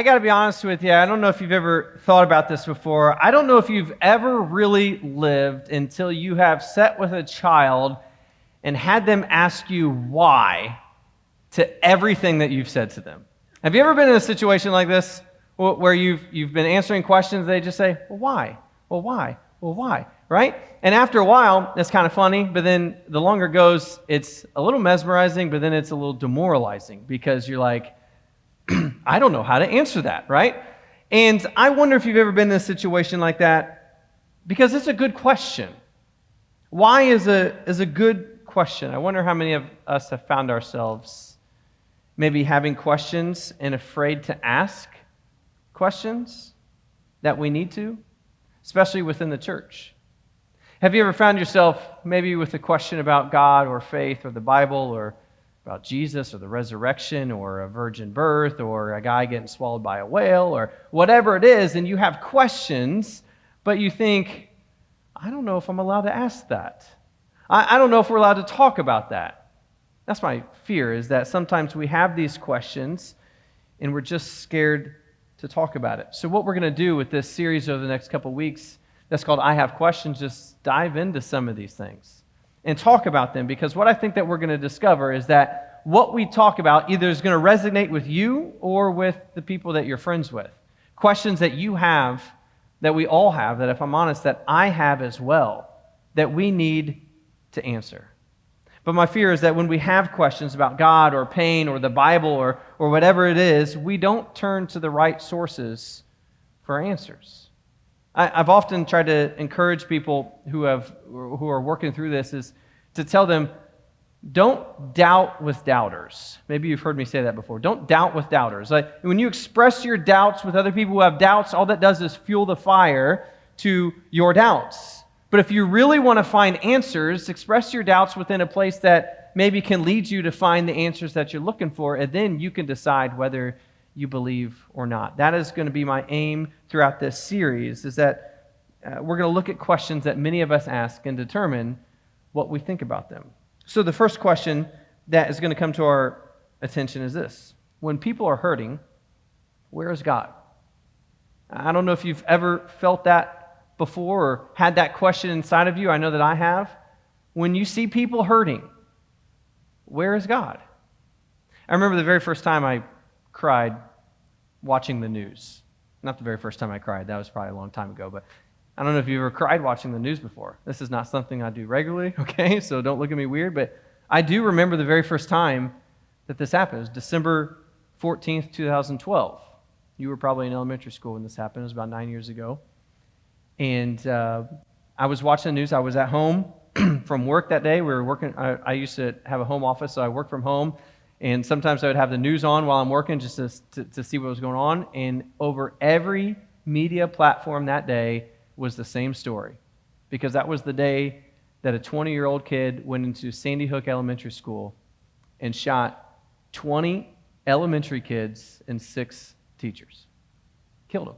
I got to be honest with you, I don't know if you've ever thought about this before. I don't know if you've ever really lived until you have sat with a child and had them ask you why to everything that you've said to them. Have you ever been in a situation like this where you've been answering questions, they just say, well, why? Well, why? Well, why? Right? And after a while, it's kind of funny, but then the longer it goes, it's a little mesmerizing, but then it's a little demoralizing because you're like, I don't know how to answer that, right? And I wonder if you've ever been in a situation like that, because it's a good question. Why is a good question. I wonder how many of us have found ourselves maybe having questions and afraid to ask questions that we need to, especially within the church. Have you ever found yourself maybe with a question about God or faith or the Bible or about Jesus or the resurrection or a virgin birth or a guy getting swallowed by a whale or whatever it is, and you have questions, but you think, I don't know if I'm allowed to ask that. I don't know if we're allowed to talk about that. That's my fear, is that sometimes we have these questions and we're just scared to talk about it. So what we're going to do with this series over the next couple weeks that's called I Have Questions, just dive into some of these things and talk about them, because what I think that we're going to discover is that what we talk about either is going to resonate with you or with the people that you're friends with. Questions that you have, that we all have, that if I'm honest, that I have as well, that we need to answer. But my fear is that when we have questions about God or pain or the Bible or whatever it is, we don't turn to the right sources for answers. I've often tried to encourage people who are working through this is to tell them, don't doubt with doubters. Maybe you've heard me say that before. Don't doubt with doubters. Like when you express your doubts with other people who have doubts, all that does is fuel the fire to your doubts. But if you really want to find answers, express your doubts within a place that maybe can lead you to find the answers that you're looking for, and then you can decide whether you believe or not. That is going to be my aim throughout this series, is that we're going to look at questions that many of us ask and determine what we think about them. So the first question that is going to come to our attention is this. When people are hurting, where is God? I don't know if you've ever felt that before or had that question inside of you. I know that I have. When you see people hurting, where is God? I remember the very first time I cried watching the news. Not the very first time I cried. That was probably a long time ago, but I don't know if you ever cried watching the news before. This is not something I do regularly, okay? So don't look at me weird, but I do remember the very first time that this happened. It was December 14th, 2012. You were probably in elementary school when this happened. It was about 9 years ago. And I was watching the news. I was at home from work that day. We were working. I used to have a home office, so I worked from home. And sometimes I would have the news on while I'm working just to see what was going on. And over every media platform that day was the same story. Because that was the day that a 20-year-old kid went into Sandy Hook Elementary School and shot 20 elementary kids and 6 teachers. Killed them.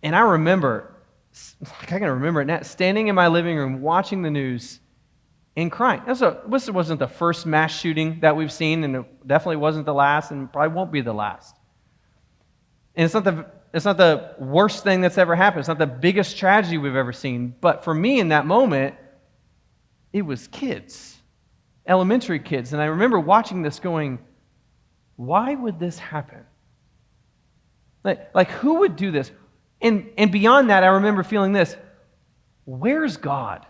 And I remember, I can remember it now, standing in my living room watching the news and crying. This wasn't the first mass shooting that we've seen, and it definitely wasn't the last, and probably won't be the last. And it's not the worst thing that's ever happened. It's not the biggest tragedy we've ever seen. But for me in that moment, it was kids, elementary kids. And I remember watching this going, why would this happen? Like who would do this? And beyond that, I remember feeling this, where's God?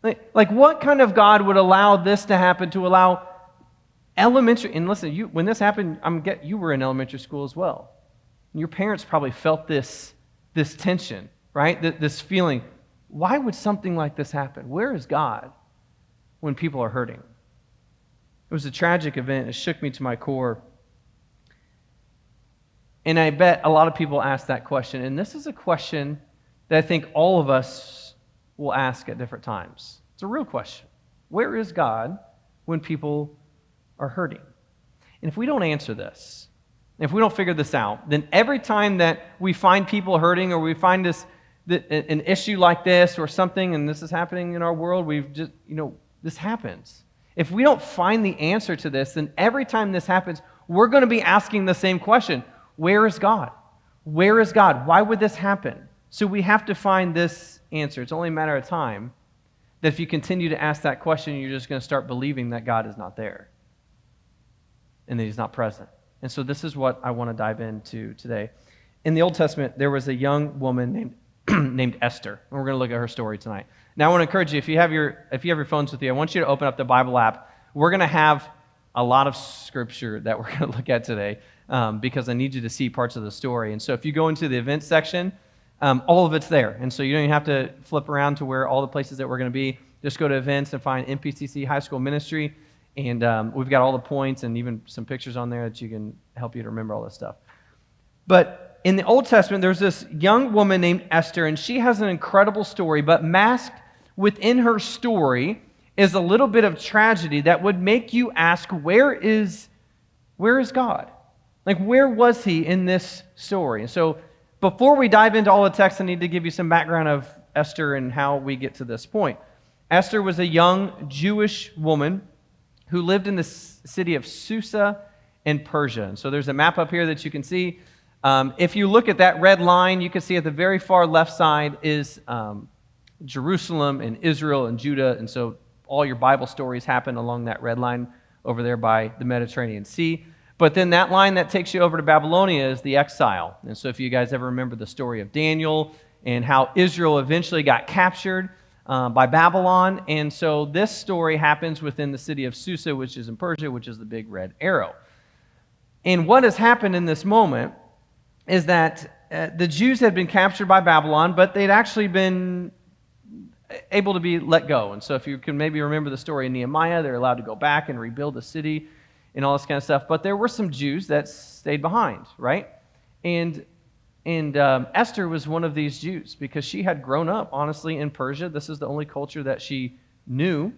Like what kind of God would allow this to happen, to allow elementary, and listen, when this happened, you were in elementary school as well. Your parents probably felt this tension, right? This feeling, why would something like this happen? Where is God when people are hurting? It was a tragic event. It shook me to my core. And I bet a lot of people ask that question. And this is a question that I think all of us will ask at different times. It's a real question. Where is God when people are hurting? And if we don't answer this, if we don't figure this out, then every time that we find people hurting or we find an issue like this or something, and this is happening in our world, this happens. If we don't find the answer to this, then every time this happens, we're going to be asking the same question. Where is God? Where is God? Why would this happen? So we have to find this answer. It's only a matter of time that if you continue to ask that question, you're just going to start believing that God is not there and that he's not present. And so this is what I want to dive into today. In the Old Testament, there was a young woman named Esther, and we're going to look at her story tonight. Now, I want to encourage you, if you have your phones with you, I want you to open up the Bible app. We're going to have a lot of scripture that we're going to look at today because I need you to see parts of the story. And so if you go into the events section, all of it's there. And so you don't even have to flip around to where all the places that we're going to be. Just go to events and find MPCC High School Ministry. And we've got all the points and even some pictures on there that you can help you to remember all this stuff. But in the Old Testament, there's this young woman named Esther, and she has an incredible story, but masked within her story is a little bit of tragedy that would make you ask, where is God? Like, where was he in this story? And so before we dive into all the text, I need to give you some background of Esther and how we get to this point. Esther was a young Jewish woman who lived in the city of Susa in Persia. And so there's a map up here that you can see. If you look at that red line, you can see at the very far left side is Jerusalem and Israel and Judah. And so all your Bible stories happen along that red line over there by the Mediterranean Sea. But then that line that takes you over to Babylonia is the exile. And so if you guys ever remember the story of Daniel and how Israel eventually got captured by Babylon. And so this story happens within the city of Susa, which is in Persia, which is the big red arrow. And what has happened in this moment is that the Jews had been captured by Babylon, but they'd actually been able to be let go. And so if you can maybe remember the story of Nehemiah, they're allowed to go back and rebuild the city and all this kind of stuff. But there were some Jews that stayed behind, right? And Esther was one of these Jews because she had grown up, honestly, in Persia. This is the only culture that she knew.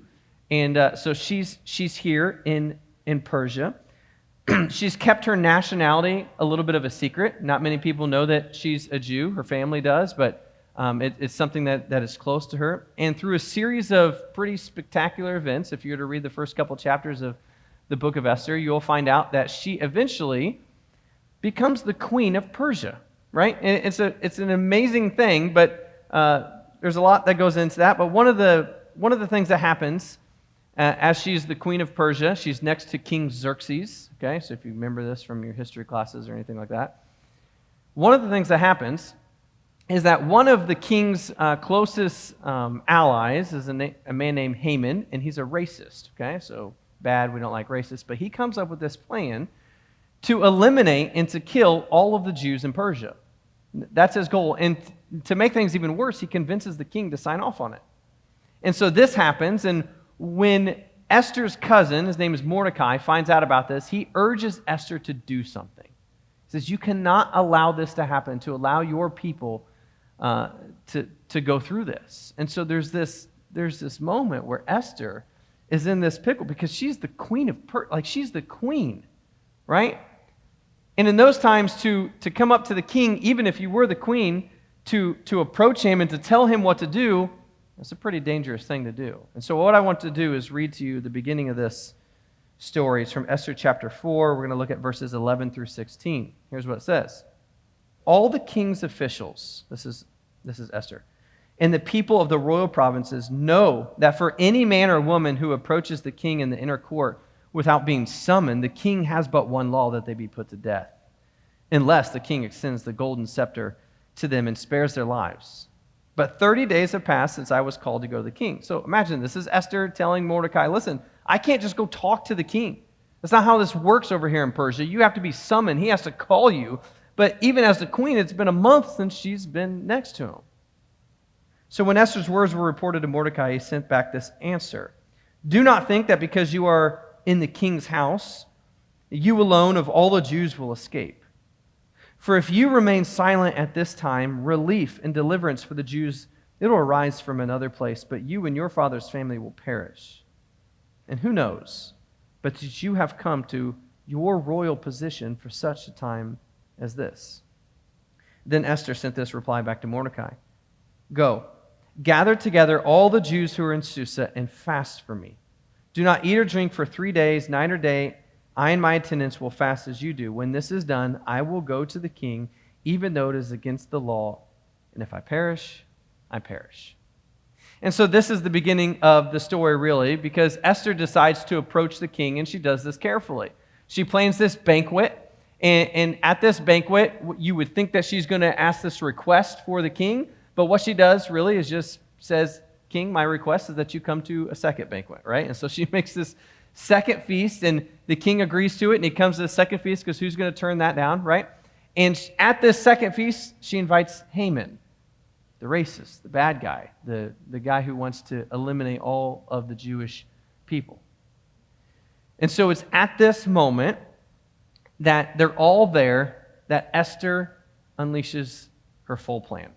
And so she's here in Persia. She's kept her nationality a little bit of a secret. Not many people know that she's a Jew. Her family does, but it's something that is close to her. And through a series of pretty spectacular events, if you were to read the first couple chapters of the book of Esther, you'll find out that she eventually becomes the queen of Persia, right? And it's an amazing thing, but there's a lot that goes into that. But one of the things that happens as she's the queen of Persia, she's next to King Xerxes. Okay, so if you remember this from your history classes or anything like that, one of the things that happens is that one of the king's closest allies is a man named Haman, and he's a racist. Okay, so bad, we don't like racists, but he comes up with this plan to eliminate and to kill all of the Jews in Persia. That's his goal. And to make things even worse, he convinces the king to sign off on it. And so this happens, and when Esther's cousin, his name is Mordecai, finds out about this, he urges Esther to do something. He says, you cannot allow this to happen, to allow your people to go through this. And so there's this moment where Esther is in this pickle because she's the queen of she's the queen, right? And in those times, to come up to the king, even if you were the queen, to approach him and to tell him what to do, that's a pretty dangerous thing to do. And so what I want to do is read to you the beginning of this story. It's from Esther chapter 4. We're going to look at verses 11 through 16. Here's what it says. All the king's officials, this is Esther, and the people of the royal provinces know that for any man or woman who approaches the king in the inner court without being summoned, the king has but one law, that they be put to death, unless the king extends the golden scepter to them and spares their lives. But 30 days have passed since I was called to go to the king. So imagine, this is Esther telling Mordecai, listen, I can't just go talk to the king. That's not how this works over here in Persia. You have to be summoned. He has to call you. But even as the queen, it's been a month since she's been next to him. So when Esther's words were reported to Mordecai, he sent back this answer. Do not think that because you are in the king's house, you alone of all the Jews will escape. For if you remain silent at this time, relief and deliverance for the Jews, it will arise from another place, but you and your father's family will perish. And who knows, but that you have come to your royal position for such a time as this. Then Esther sent this reply back to Mordecai. Go, gather together all the Jews who are in Susa and fast for me. Do not eat or drink for 3 days, night or day, I and my attendants will fast as you do. When this is done, I will go to the king, even though it is against the law. And if I perish, I perish." And so this is the beginning of the story, really, because Esther decides to approach the king, and she does this carefully. She plans this banquet, and at this banquet, you would think that she's going to ask this request for the king, but what she does really is just says, "King, my request is that you come to a second banquet," right? And so she makes this second feast, and the king agrees to it, and he comes to the second feast because who's going to turn that down, right? And at this second feast, she invites Haman, the racist, the bad guy, the guy who wants to eliminate all of the Jewish people. And so it's at this moment that they're all there that Esther unleashes her full plan.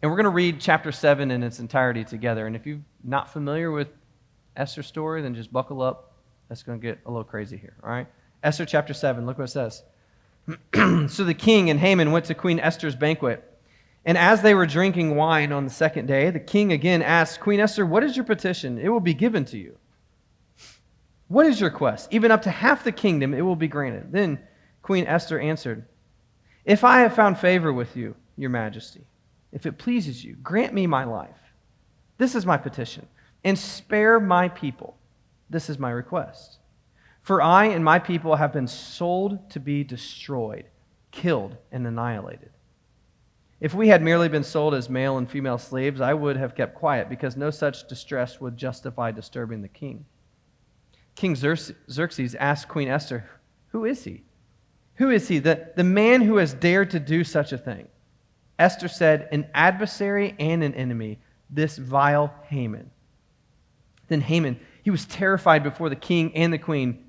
And we're going to read chapter 7 in its entirety together. And if you're not familiar with Esther's story, then just buckle up. That's going to get a little crazy here, all right? Esther chapter 7, look what it says. "So the king and Haman went to Queen Esther's banquet. And as they were drinking wine on the second day, the king again asked, 'Queen Esther, what is your petition? It will be given to you. What is your request? Even up to half the kingdom, it will be granted.' Then Queen Esther answered, 'If I have found favor with you, your majesty, if it pleases you, grant me my life. This is my petition. And spare my people. This is my request. For I and my people have been sold to be destroyed, killed, and annihilated. If we had merely been sold as male and female slaves, I would have kept quiet, because no such distress would justify disturbing the king.' King Xerxes asked Queen Esther, 'Who is he? Who is he, the man who has dared to do such a thing?' Esther said, 'An adversary and an enemy, this vile Haman.' Then Haman, he was terrified before the king and the queen.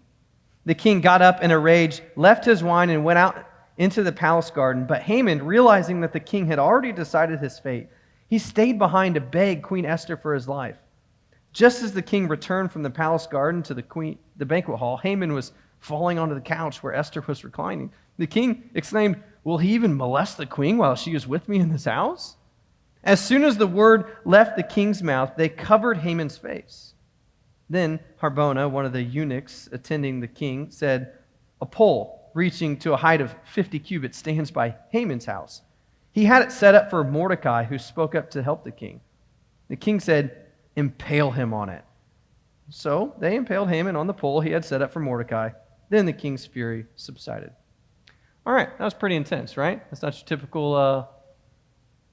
The king got up in a rage, left his wine, and went out into the palace garden. But Haman, realizing that the king had already decided his fate, he stayed behind to beg Queen Esther for his life. Just as the king returned from the palace garden to the banquet hall, Haman was falling onto the couch where Esther was reclining. The king exclaimed, 'Will he even molest the queen while she is with me in this house?' As soon as the word left the king's mouth, they covered Haman's face. Then Harbona, one of the eunuchs attending the king, said, 'A pole reaching to a height of 50 cubits stands by Haman's house. He had it set up for Mordecai, who spoke up to help the king.' The king said, 'Impale him on it.' So they impaled Haman on the pole he had set up for Mordecai. Then the king's fury subsided." All right, that was pretty intense, right? That's not your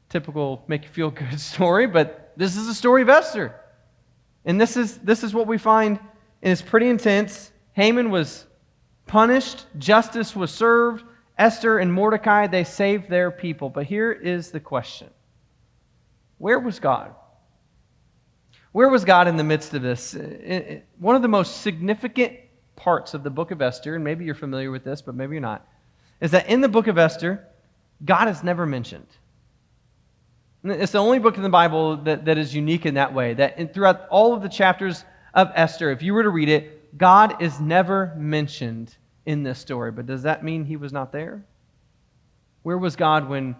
typical make you feel good story, but this is the story of Esther. And this is what we find, and it's pretty intense. Haman was punished, justice was served. Esther and Mordecai, they saved their people. But here is the question. Where was God? Where was God in the midst of this? One of the most significant parts of the book of Esther, and maybe you're familiar with this, but maybe you're not, is that in the book of Esther, God is never mentioned. It's the only book in the Bible that is unique in that way, that throughout all of the chapters of Esther, if you were to read it, God is never mentioned in this story. But does that mean he was not there? Where was God when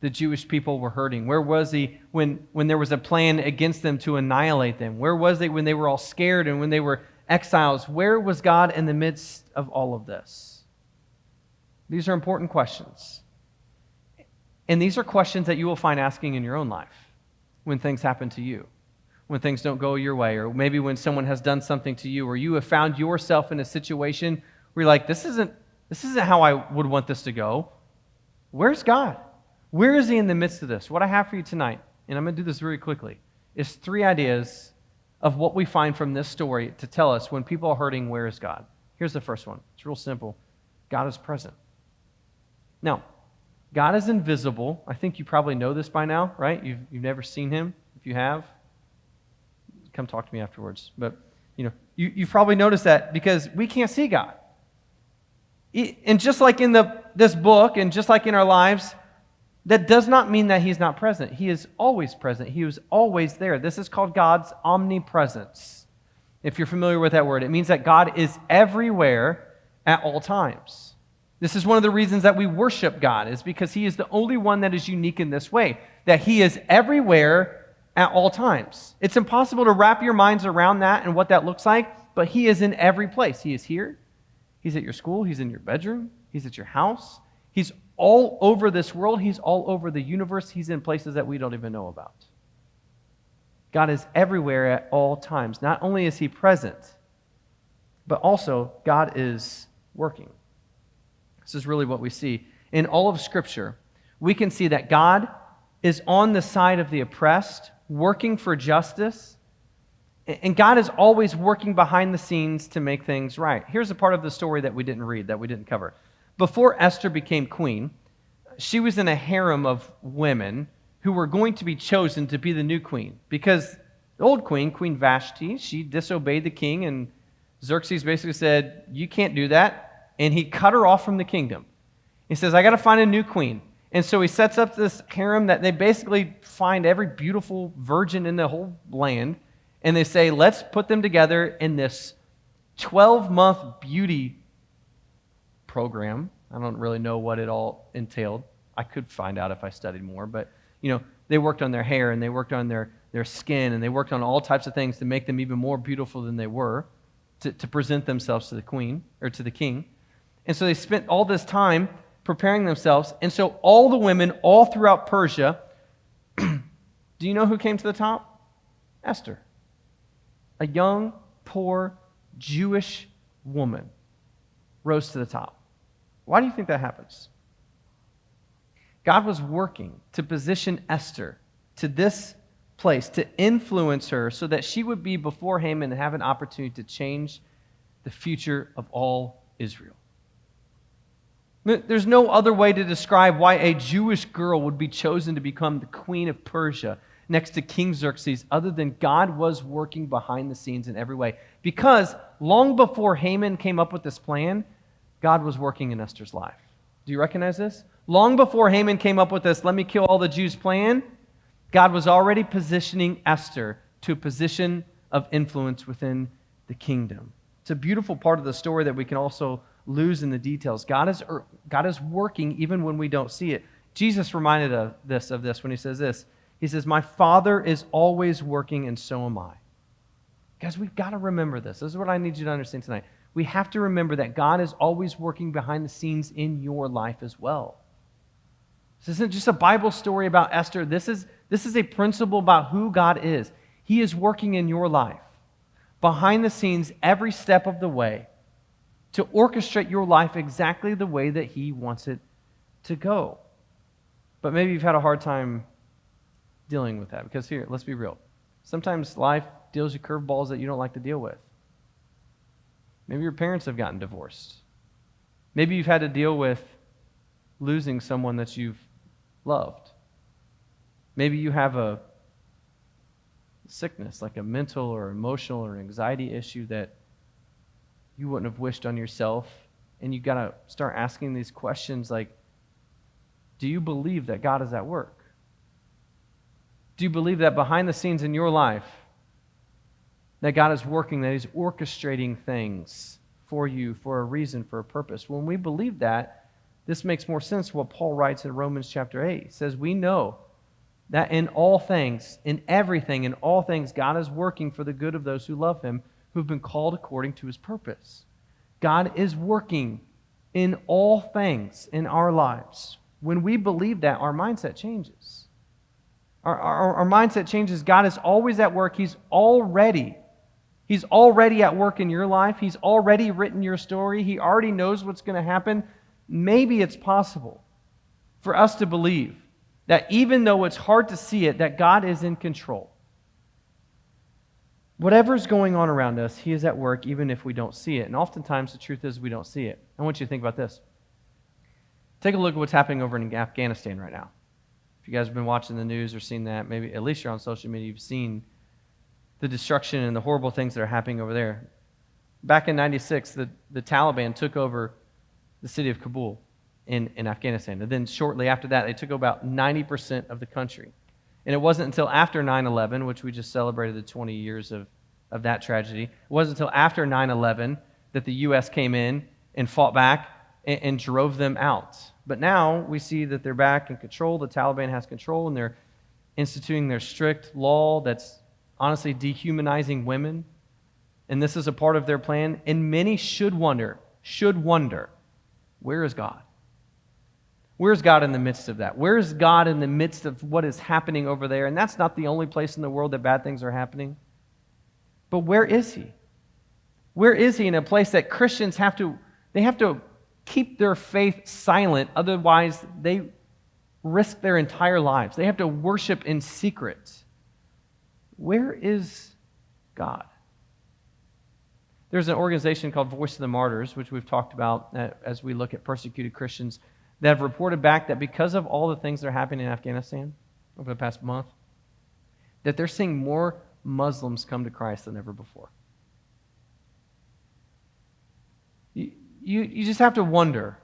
the Jewish people were hurting? Where was he when there was a plan against them to annihilate them? Where was he when they were all scared and when they were exiles? Where was God in the midst of all of this? These are important questions. And these are questions that you will find asking in your own life when things happen to you, when things don't go your way, or maybe when someone has done something to you, or you have found yourself in a situation where you're like, this isn't how I would want this to go. Where's God? Where is he in the midst of this? What I have for you tonight, and I'm going to do this very quickly, is 3 ideas of what we find from this story to tell us when people are hurting, where is God? Here's the first one. It's real simple. God is present. Now, God is invisible. I think you probably know this by now, right? You've never seen him. If you have, come talk to me afterwards. But you've probably noticed that because we can't see God. And just like in this book, and just like in our lives, that does not mean that he's not present. He is always present. He is always there. This is called God's omnipresence. If you're familiar with that word, it means that God is everywhere at all times. This is one of the reasons that we worship God, is because he is the only one that is unique in this way, that he is everywhere at all times. It's impossible to wrap your minds around that and what that looks like, but he is in every place. He is here, He's at your school. He's in your bedroom. He's at your house. He's all over this world. He's all over the universe. He's in places that we don't even know about. God is everywhere at all times. Not only is he present, but also God is working. This is really what we see. In all of Scripture, we can see that God is on the side of the oppressed, working for justice, and God is always working behind the scenes to make things right. Here's a part of the story that we didn't read, that we didn't cover. Before Esther became queen, she was in a harem of women who were going to be chosen to be the new queen. Because the old queen, Queen Vashti, she disobeyed the king, and Xerxes basically said, you can't do that, and he cut her off from the kingdom. He says, I got to find a new queen. And so he sets up this harem that they basically find every beautiful virgin in the whole land, and they say, let's put them together in this 12-month beauty program. I don't really know what it all entailed. I could find out if I studied more, but they worked on their hair, and they worked on their skin, and they worked on all types of things to make them even more beautiful than they were, to present themselves to the queen or to the king. And so they spent all this time preparing themselves. And so all the women all throughout Persia, do you know who came to the top? Esther. A young, poor, Jewish woman rose to the top. Why do you think that happens? God was working to position Esther to this place, to influence her so that she would be before Haman and have an opportunity to change the future of all Israel. There's no other way to describe why a Jewish girl would be chosen to become the queen of Persia next to King Xerxes other than God was working behind the scenes in every way. Because long before Haman came up with this plan, God was working in Esther's life. Do you recognize this? Long before Haman came up with this, let me kill all the Jews plan, God was already positioning Esther to a position of influence within the kingdom. It's a beautiful part of the story that we can also lose in the details. God is working even when we don't see it. Jesus reminded of this when he says this. He says, my Father is always working and so am I. Guys, we've got to remember this. This is what I need you to understand tonight. We have to remember that God is always working behind the scenes in your life as well. This isn't just a Bible story about Esther. This is a principle about who God is. He is working in your life, behind the scenes, every step of the way, to orchestrate your life exactly the way that he wants it to go. But maybe you've had a hard time dealing with that, because here, let's be real. Sometimes life deals you curveballs that you don't like to deal with. Maybe your parents have gotten divorced. Maybe you've had to deal with losing someone that you've loved. Maybe you have a sickness, like a mental or emotional or anxiety issue that you wouldn't have wished on yourself, and you got to start asking these questions like, do you believe that God is at work? Do you believe that behind the scenes in your life, that God is working, that he's orchestrating things for you for a reason, for a purpose? When we believe that, this makes more sense what Paul writes in Romans chapter 8. He says, we know that in all things, in everything, in all things, God is working for the good of those who love him, who've been called according to his purpose. God is working in all things in our lives. When we believe that, our mindset changes. Our mindset changes. God is always at work. He's already at work in your life. He's already written your story. He already knows what's going to happen. Maybe it's possible for us to believe that even though it's hard to see it, that God is in control. Whatever's going on around us, he is at work even if we don't see it. And oftentimes the truth is we don't see it. I want you to think about this. Take a look at what's happening over in Afghanistan right now. If you guys have been watching the news or seen that, maybe at least you're on social media, you've seen the destruction and the horrible things that are happening over there. Back in 96, the Taliban took over the city of Kabul in Afghanistan. And then shortly after that, they took about 90% of the country. And it wasn't until after 9/11, which we just celebrated the 20 years of that tragedy, it wasn't until after 9/11 that the U.S. came in and fought back and drove them out. But now we see that they're back in control. The Taliban has control, and they're instituting their strict law that's honestly dehumanizing women. And this is a part of their plan. And many should wonder, should wonder, where is God? Where's God in the midst of that? Where's God in the midst of what is happening over there? And that's not the only place in the world that bad things are happening. But where is he? Where is he in a place that Christians have to keep their faith silent, otherwise they risk their entire lives. They have to worship in secret. Where is God? There's an organization called Voice of the Martyrs, which we've talked about as we look at persecuted Christians, that have reported back that because of all the things that are happening in Afghanistan over the past month, that they're seeing more Muslims come to Christ than ever before. You just have to wonder,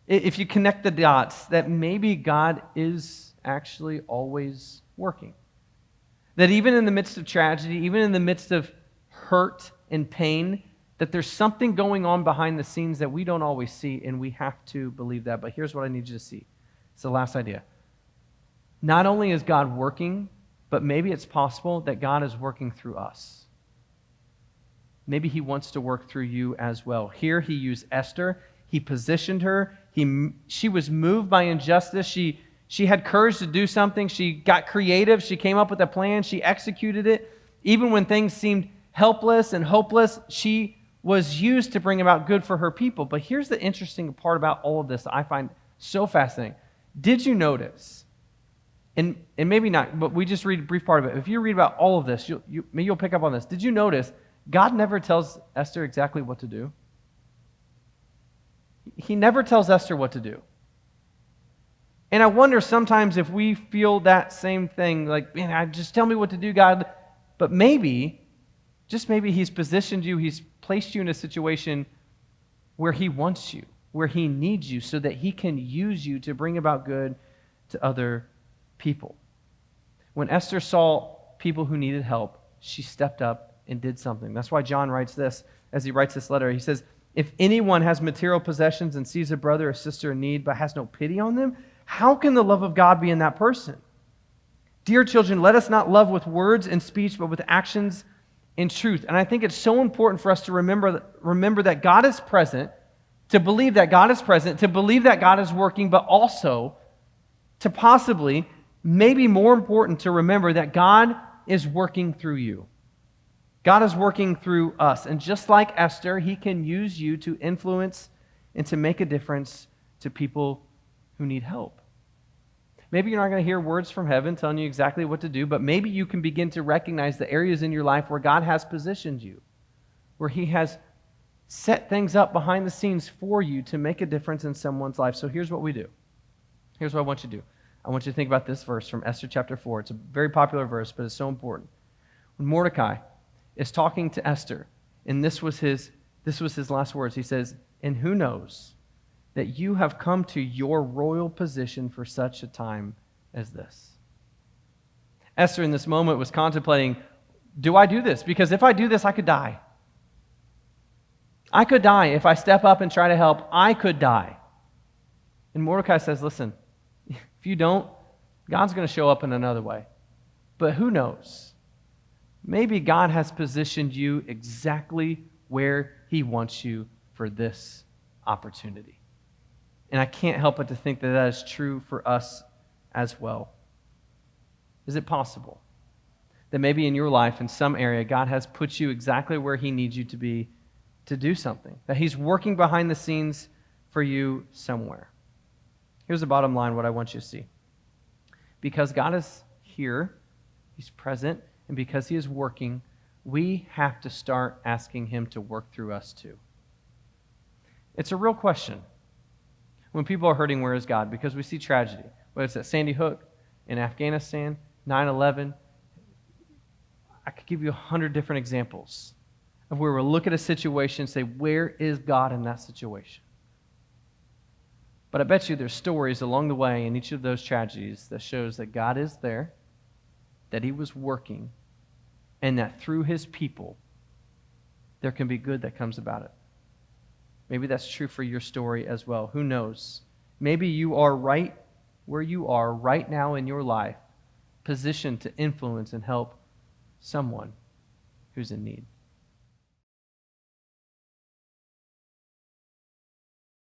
if you connect the dots, that maybe God is actually always working. That even in the midst of tragedy, even in the midst of hurt and pain, that there's something going on behind the scenes that we don't always see, and we have to believe that. But here's what I need you to see. It's the last idea. Not only is God working, but maybe it's possible that God is working through us. Maybe he wants to work through you as well. Here he used Esther. He positioned her. She was moved by injustice. She had courage to do something. She got creative. She came up with a plan. She executed it. Even when things seemed helpless and hopeless, she was used to bring about good for her people. But here's the interesting part about all of this that I find so fascinating. Did you notice, and maybe not, but we just read a brief part of it. If you read about all of this, you'll pick up on this. Did you notice God never tells Esther exactly what to do? He never tells Esther what to do. And I wonder sometimes if we feel that same thing, like, man, just tell me what to do, God. But maybe, just maybe he's positioned you, he's placed you in a situation where he wants you, where he needs you, so that he can use you to bring about good to other people. When Esther saw people who needed help, she stepped up and did something. That's why John writes this, as he writes this letter. He says, if anyone has material possessions and sees a brother or sister in need but has no pity on them, how can the love of God be in that person? Dear children, let us not love with words and speech, but with actions and truth. And I think it's so important for us to remember that God is present, to believe that God is present, to believe that God is working, but also to possibly, maybe more important, to remember that God is working through you. God is working through us. And just like Esther, he can use you to influence and to make a difference to people who need help. Maybe you're not going to hear words from heaven telling you exactly what to do, but maybe you can begin to recognize the areas in your life where God has positioned you, where he has set things up behind the scenes for you to make a difference in someone's life. So here's what we do. Here's what I want you to do. I want you to think about this verse from Esther chapter 4. It's a very popular verse, but it's so important. When Mordecai is talking to Esther, and this was his last words. He says, and who knows that you have come to your royal position for such a time as this. Esther in this moment was contemplating, do I do this? Because if I do this, I could die. I could die. If I step up and try to help, I could die. And Mordecai says, listen, if you don't, God's going to show up in another way. But who knows? Maybe God has positioned you exactly where he wants you for this opportunity. And I can't help but to think that that is true for us as well. Is it possible that maybe in your life, in some area, God has put you exactly where he needs you to be to do something? That he's working behind the scenes for you somewhere? Here's the bottom line, what I want you to see. Because God is here, he's present, and because he is working, we have to start asking him to work through us too. It's a real question. When people are hurting, where is God? Because we see tragedy. Whether it's at Sandy Hook, in Afghanistan, 9/11. I could give you 100 different examples of where we'll look at a situation and say, where is God in that situation? But I bet you there's stories along the way in each of those tragedies that shows that God is there, that he was working, and that through his people, there can be good that comes about it. Maybe that's true for your story as well. Who knows? Maybe you are right where you are right now in your life, positioned to influence and help someone who's in need.